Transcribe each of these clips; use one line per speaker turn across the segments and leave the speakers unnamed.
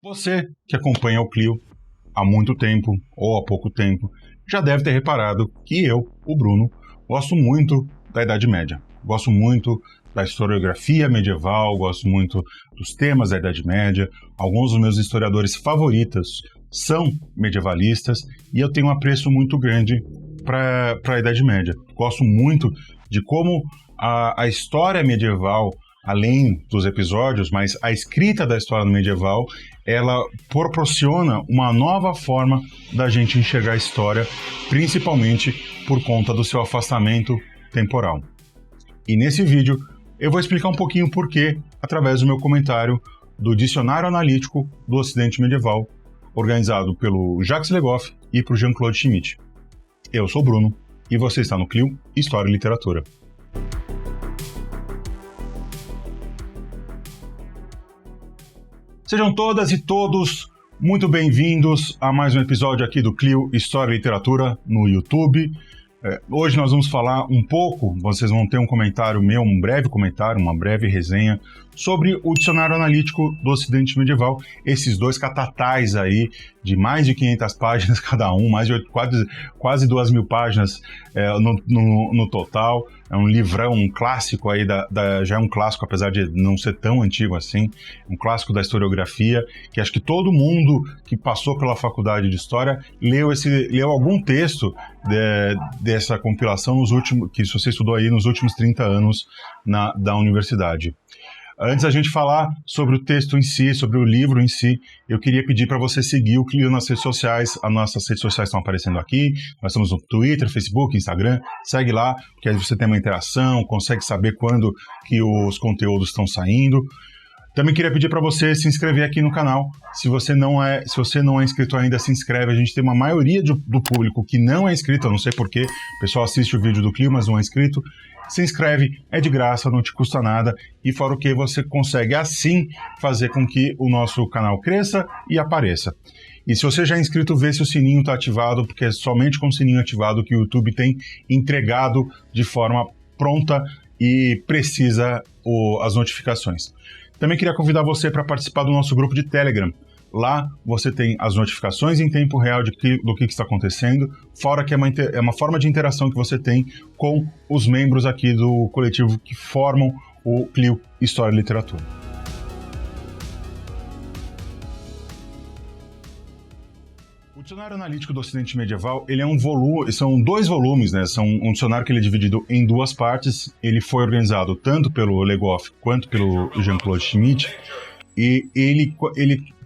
Você que acompanha o Clio há muito tempo ou há pouco tempo já deve ter reparado que eu, o Bruno, gosto muito da Idade Média. Gosto muito da historiografia medieval, gosto muito dos temas da Idade Média. Alguns dos meus historiadores favoritos são medievalistas e eu tenho um apreço muito grande para a Idade Média. Gosto muito de como a história medieval, além dos episódios, mas a escrita da história medieval, ela proporciona uma nova forma da gente enxergar a história, principalmente por conta do seu afastamento temporal. E nesse vídeo eu vou explicar um pouquinho o porquê através do meu comentário do Dicionário Analítico do Ocidente Medieval, organizado pelo Jacques Le Goff e por Jean-Claude Schmitt. Eu sou o Bruno e você está no Clio História e Literatura. Sejam todas e todos muito bem-vindos a mais um episódio aqui do Clio História e Literatura no YouTube. Hoje nós vamos falar um pouco, vocês vão ter um comentário meu, um breve comentário, uma breve resenha sobre o Dicionário Analítico do Ocidente Medieval, esses dois catatais aí de mais de 500 páginas cada um, quase 2.000 páginas no total. É um livrão, um clássico aí, já é um clássico, apesar de não ser tão antigo assim, um clássico da historiografia, que acho que todo mundo que passou pela faculdade de História leu algum texto dessa compilação que você estudou aí nos últimos 30 anos da universidade. Antes da gente falar sobre o texto em si, sobre o livro em si, eu queria pedir para você seguir o Clio nas redes sociais. As nossas redes sociais estão aparecendo aqui. Nós estamos no Twitter, Facebook, Instagram. Segue lá, que aí você tem uma interação, consegue saber quando que os conteúdos estão saindo. Também queria pedir para você se inscrever aqui no canal. Se você não é inscrito ainda, se inscreve. A gente tem uma maioria do público que não é inscrito, eu não sei porquê. O pessoal assiste o vídeo do Clio, mas não é inscrito. Se inscreve, é de graça, não te custa nada. E fora o que, você consegue assim fazer com que o nosso canal cresça e apareça. E se você já é inscrito, vê se o sininho está ativado, porque é somente com o sininho ativado que o YouTube tem entregado de forma pronta e precisa as notificações. Também queria convidar você para participar do nosso grupo de Telegram. Lá você tem as notificações em tempo real do que está acontecendo, fora que é uma forma de interação que você tem com os membros aqui do coletivo que formam o Clio História e Literatura. O Dicionário Analítico do Ocidente Medieval, ele é um volume, são 2 volumes, né? São um dicionário que ele é dividido em 2 partes. Ele foi organizado tanto pelo Le Goff quanto pelo Jean-Claude Schmitt, e ele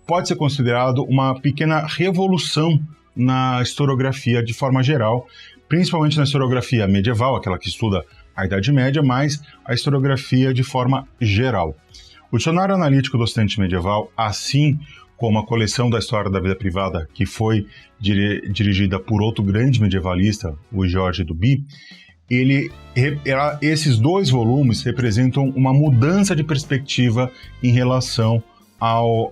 pode ser considerado uma pequena revolução na historiografia de forma geral, principalmente na historiografia medieval, aquela que estuda a Idade Média, mas a historiografia de forma geral. O Dicionário Analítico do Ocidente Medieval, assim como a coleção da História da Vida Privada, que foi dirigida por outro grande medievalista, o Georges Duby, esses 2 volumes representam uma mudança de perspectiva em relação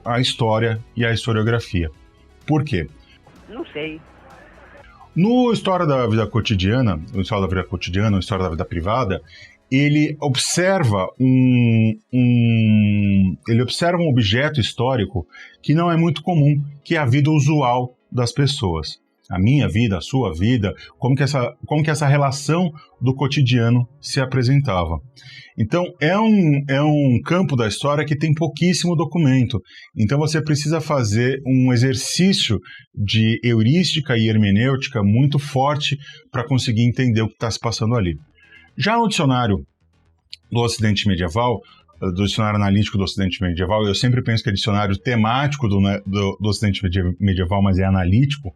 à história e à historiografia. Por quê?
Não sei.
No História da Vida Cotidiana, História da Vida Privada, ele observa um objeto histórico que não é muito comum, que é a vida usual das pessoas. A minha vida, a sua vida, como que essa relação do cotidiano se apresentava. Então, é um campo da história que tem pouquíssimo documento. Então, você precisa fazer um exercício de heurística e hermenêutica muito forte para conseguir entender o que está se passando ali. Já no dicionário do Ocidente Medieval, do Dicionário Analítico do Ocidente Medieval, eu sempre penso que é dicionário temático do Ocidente Medieval, mas é analítico.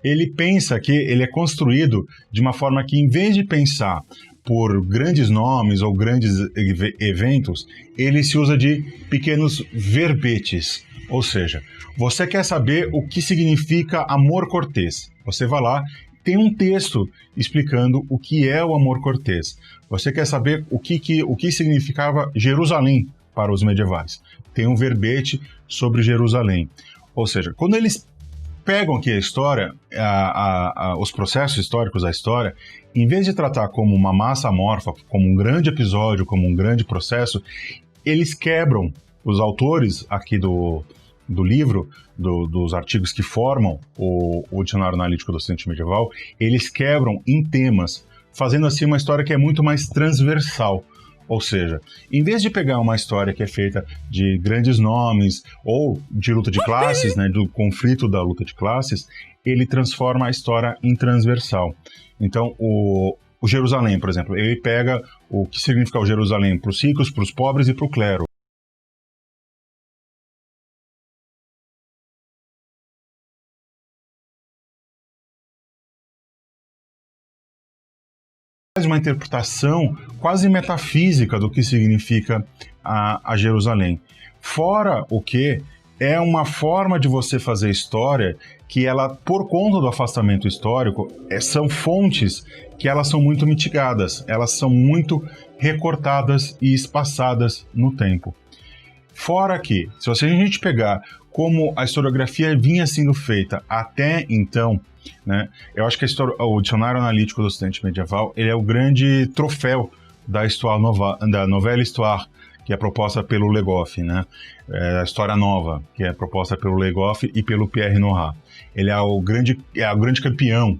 Ele pensa que ele é construído de uma forma que, em vez de pensar por grandes nomes ou grandes eventos, ele se usa de pequenos verbetes. Ou seja, você quer saber o que significa amor cortês. Você vai lá, tem um texto explicando o que é o amor cortês. Você quer saber o que significava Jerusalém para os medievais. Tem um verbete sobre Jerusalém. Ou seja, quando eles pegam aqui a história, os processos históricos da história, em vez de tratar como uma massa amorfa, como um grande episódio, como um grande processo, eles quebram, os autores aqui do livro, dos artigos que formam o Dicionário Analítico do Ocidente Medieval, eles quebram em temas, fazendo assim uma história que é muito mais transversal. Ou seja, em vez de pegar uma história que é feita de grandes nomes ou de luta de classes, né, do conflito da luta de classes, ele transforma a história em transversal. Então, o Jerusalém, por exemplo, ele pega o que significa o Jerusalém para os ricos, para os pobres e para o clero. Faz uma interpretação quase metafísica do que significa a Jerusalém. Fora o que é uma forma de você fazer história que ela, por conta do afastamento histórico, são fontes que elas são muito mitigadas, elas são muito recortadas e espaçadas no tempo. Fora que, se a gente pegar como a historiografia vinha sendo feita até então, né, eu acho que o Dicionário Analítico do Ocidente Medieval ele é o grande troféu da Nouvelle Histoire, que é proposta pelo Le Goff, né? A História Nova, que é proposta pelo Le Goff e pelo Pierre Nora. Ele é o grande campeão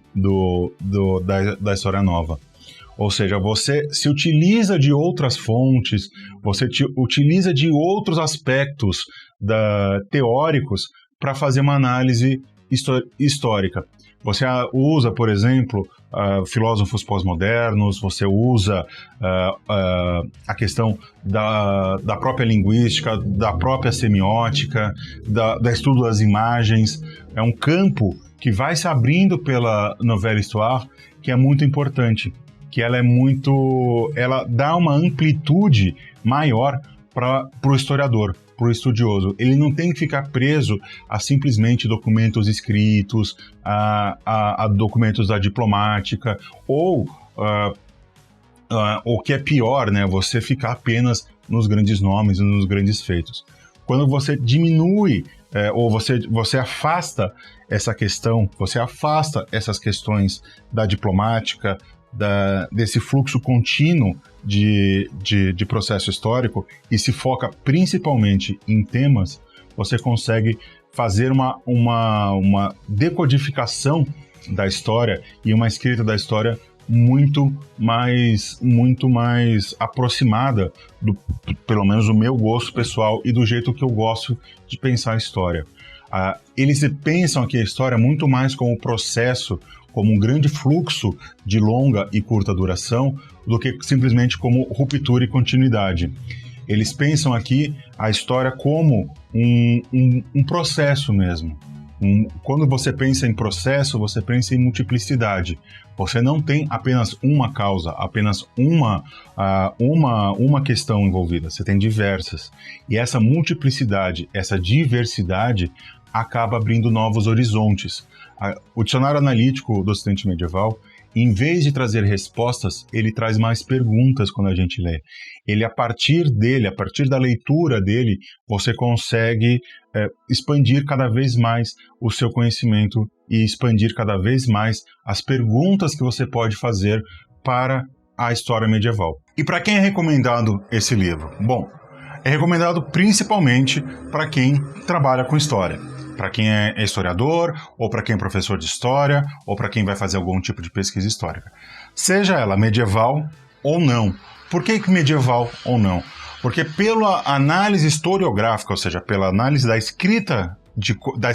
da História Nova. Ou seja, você se utiliza de outras fontes, você utiliza de outros aspectos teóricos para fazer uma análise histórica. Você usa, por exemplo, filósofos pós-modernos, você usa a questão da própria linguística, da própria semiótica, da estudo das imagens. É um campo que vai se abrindo pela Nouvelle Histoire, que é muito importante, que ela dá uma amplitude maior para o historiador, para o estudioso. Ele não tem que ficar preso a simplesmente documentos escritos, a documentos da diplomática, ou o que é pior, né, você ficar apenas nos grandes nomes e nos grandes feitos. Quando você diminui ou você afasta essa questão, você afasta essas questões da diplomática, desse fluxo contínuo de processo histórico e se foca principalmente em temas, você consegue fazer uma decodificação da história e uma escrita da história muito mais aproximada, pelo menos do meu gosto pessoal e do jeito que eu gosto de pensar a história. Eles pensam aqui a história muito mais como um processo, como um grande fluxo de longa e curta duração, do que simplesmente como ruptura e continuidade. Eles pensam aqui a história como um processo mesmo. Quando você pensa em processo, você pensa em multiplicidade. Você não tem apenas uma causa, apenas uma questão envolvida. Você tem diversas. E essa multiplicidade, essa diversidade, acaba abrindo novos horizontes. O Dicionário Analítico do Ocidente Medieval, em vez de trazer respostas, ele traz mais perguntas quando a gente lê. Ele, a partir da leitura dele, você consegue expandir cada vez mais o seu conhecimento e expandir cada vez mais as perguntas que você pode fazer para a história medieval. E para quem é recomendado esse livro? Bom, é recomendado principalmente para quem trabalha com história. Para quem é historiador, ou para quem é professor de história, ou para quem vai fazer algum tipo de pesquisa histórica. Seja ela medieval ou não. Por que medieval ou não? Porque pela análise historiográfica, ou seja, pela análise da escrita da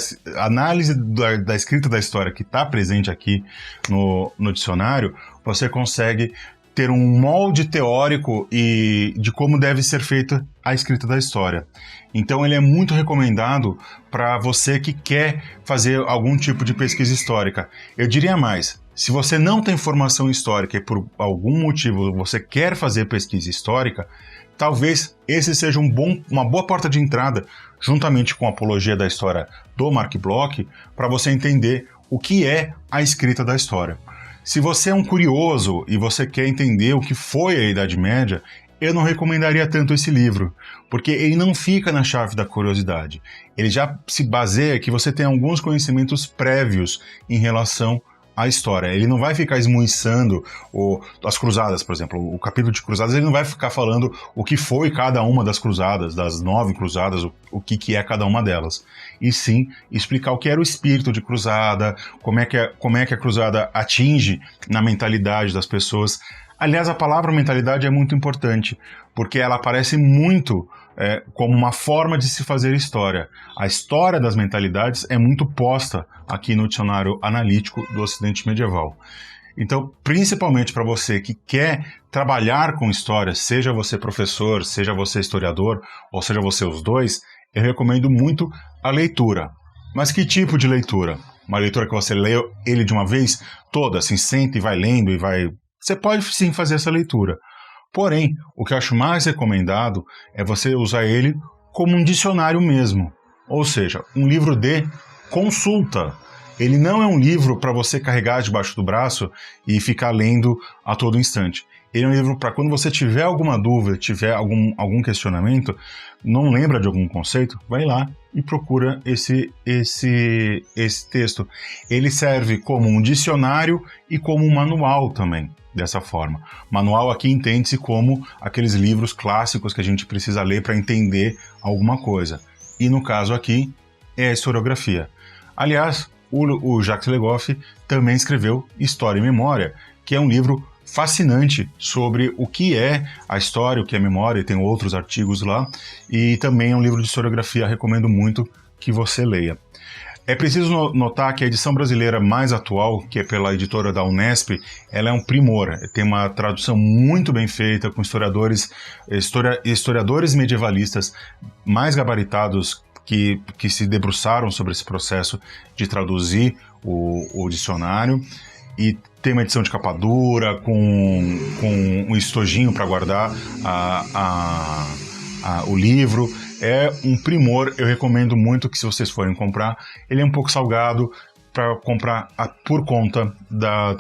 escrita da história que está presente aqui no dicionário, você consegue ter um molde teórico e de como deve ser feita a escrita da história. Então ele é muito recomendado para você que quer fazer algum tipo de pesquisa histórica. Eu diria mais, se você não tem formação histórica e por algum motivo você quer fazer pesquisa histórica, talvez esse seja uma boa porta de entrada, juntamente com a Apologia da História do Mark Bloch, para você entender o que é a escrita da história. Se você é um curioso e você quer entender o que foi a Idade Média, eu não recomendaria tanto esse livro, porque ele não fica na chave da curiosidade. Ele já se baseia que você tem alguns conhecimentos prévios em relação a história. Ele não vai ficar esmuiçando as cruzadas, por exemplo. O capítulo de cruzadas, ele não vai ficar falando o que foi cada uma das cruzadas, das 9 cruzadas, o que é cada uma delas. E sim, explicar o que era o espírito de cruzada, como é que a cruzada atinge na mentalidade das pessoas. Aliás, a palavra mentalidade é muito importante, porque ela aparece muito como uma forma de se fazer história. A história das mentalidades é muito posta aqui no Dicionário Analítico do Ocidente Medieval. Então, principalmente para você que quer trabalhar com história, seja você professor, seja você historiador, ou seja você os dois, eu recomendo muito a leitura. Mas que tipo de leitura? Uma leitura que você lê ele de uma vez toda, assim, senta e vai lendo e vai... Você pode sim fazer essa leitura. Porém, o que eu acho mais recomendado é você usar ele como um dicionário mesmo. Ou seja, um livro de consulta. Ele não é um livro para você carregar debaixo do braço e ficar lendo a todo instante. Ele é um livro para quando você tiver alguma dúvida, tiver algum questionamento, não lembra de algum conceito, vai lá e procura esse texto. Ele serve como um dicionário e como um manual também, dessa forma. Manual aqui entende-se como aqueles livros clássicos que a gente precisa ler para entender alguma coisa. E no caso aqui, é a historiografia. Aliás, o Jacques Le Goff também escreveu História e Memória, que é um livro fascinante sobre o que é a história, o que é memória, e tem outros artigos lá, e também é um livro de historiografia, recomendo muito que você leia. É preciso notar que a edição brasileira mais atual, que é pela editora da Unesp, ela é um primor, tem uma tradução muito bem feita, com historiadores medievalistas mais gabaritados que se debruçaram sobre esse processo de traduzir o dicionário, e tem uma edição de capa dura, com um estojinho para guardar o livro. É um primor, eu recomendo muito que, se vocês forem comprar, ele é um pouco salgado para comprar por conta da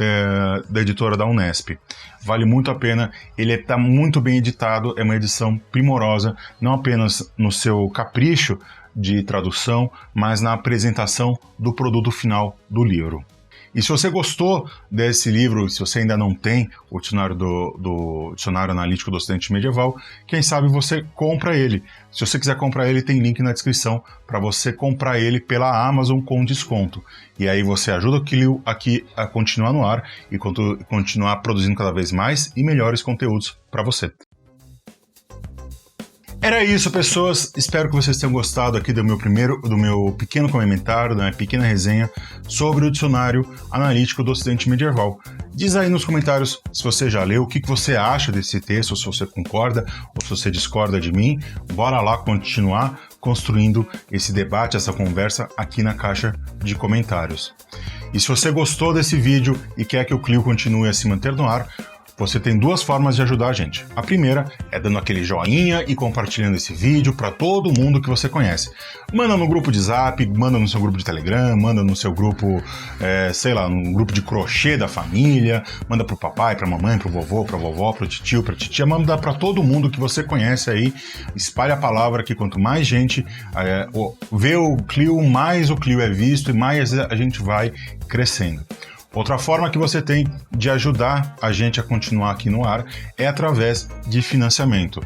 editora da Unesp. Vale muito a pena, ele está muito bem editado, é uma edição primorosa, não apenas no seu capricho de tradução, mas na apresentação do produto final do livro. E se você gostou desse livro, se você ainda não tem o dicionário do Dicionário Analítico do Ocidente Medieval, quem sabe você compra ele. Se você quiser comprar ele, tem link na descrição para você comprar ele pela Amazon com desconto. E aí você ajuda o Clio aqui a continuar no ar e continuar produzindo cada vez mais e melhores conteúdos para você. Era isso, pessoas. Espero que vocês tenham gostado aqui do meu pequeno comentário, da minha pequena resenha sobre o Dicionário Analítico do Ocidente Medieval. Diz aí nos comentários se você já leu, o que você acha desse texto, se você concorda ou se você discorda de mim. Bora lá continuar construindo esse debate, essa conversa aqui na caixa de comentários. E se você gostou desse vídeo e quer que o Clio continue a se manter no ar, você tem duas formas de ajudar a gente. A primeira é dando aquele joinha e compartilhando esse vídeo para todo mundo que você conhece. Manda no grupo de Zap, manda no seu grupo de Telegram, manda no seu grupo, no grupo de crochê da família, manda pro papai, pra mamãe, pro vovô, pra vovó, pro tio, pra titia, manda para todo mundo que você conhece aí. Espalha a palavra que quanto mais gente vê o Clio, mais o Clio é visto e mais a gente vai crescendo. Outra forma que você tem de ajudar a gente a continuar aqui no ar é através de financiamento.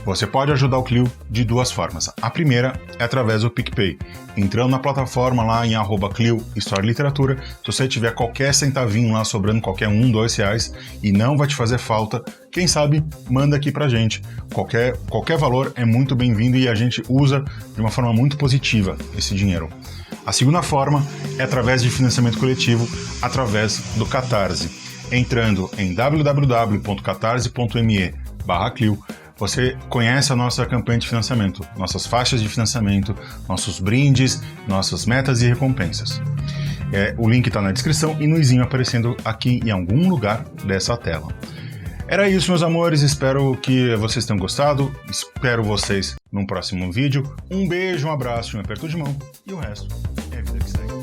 Você pode ajudar o Clio de duas formas. A primeira é através do PicPay. Entrando na plataforma lá em @Clio História e Literatura, se você tiver qualquer centavinho lá sobrando, qualquer R$1, R$2, e não vai te fazer falta, quem sabe manda aqui pra gente. Qualquer valor é muito bem-vindo e a gente usa de uma forma muito positiva esse dinheiro. A segunda forma é através de financiamento coletivo, através do Catarse. Entrando em www.catarse.me/Clio, você conhece a nossa campanha de financiamento, nossas faixas de financiamento, nossos brindes, nossas metas e recompensas. O link está na descrição e no izinho aparecendo aqui em algum lugar dessa tela. Era isso, meus amores, espero que vocês tenham gostado, espero vocês num próximo vídeo. Um beijo, um abraço, um aperto de mão e o resto é a vida que segue.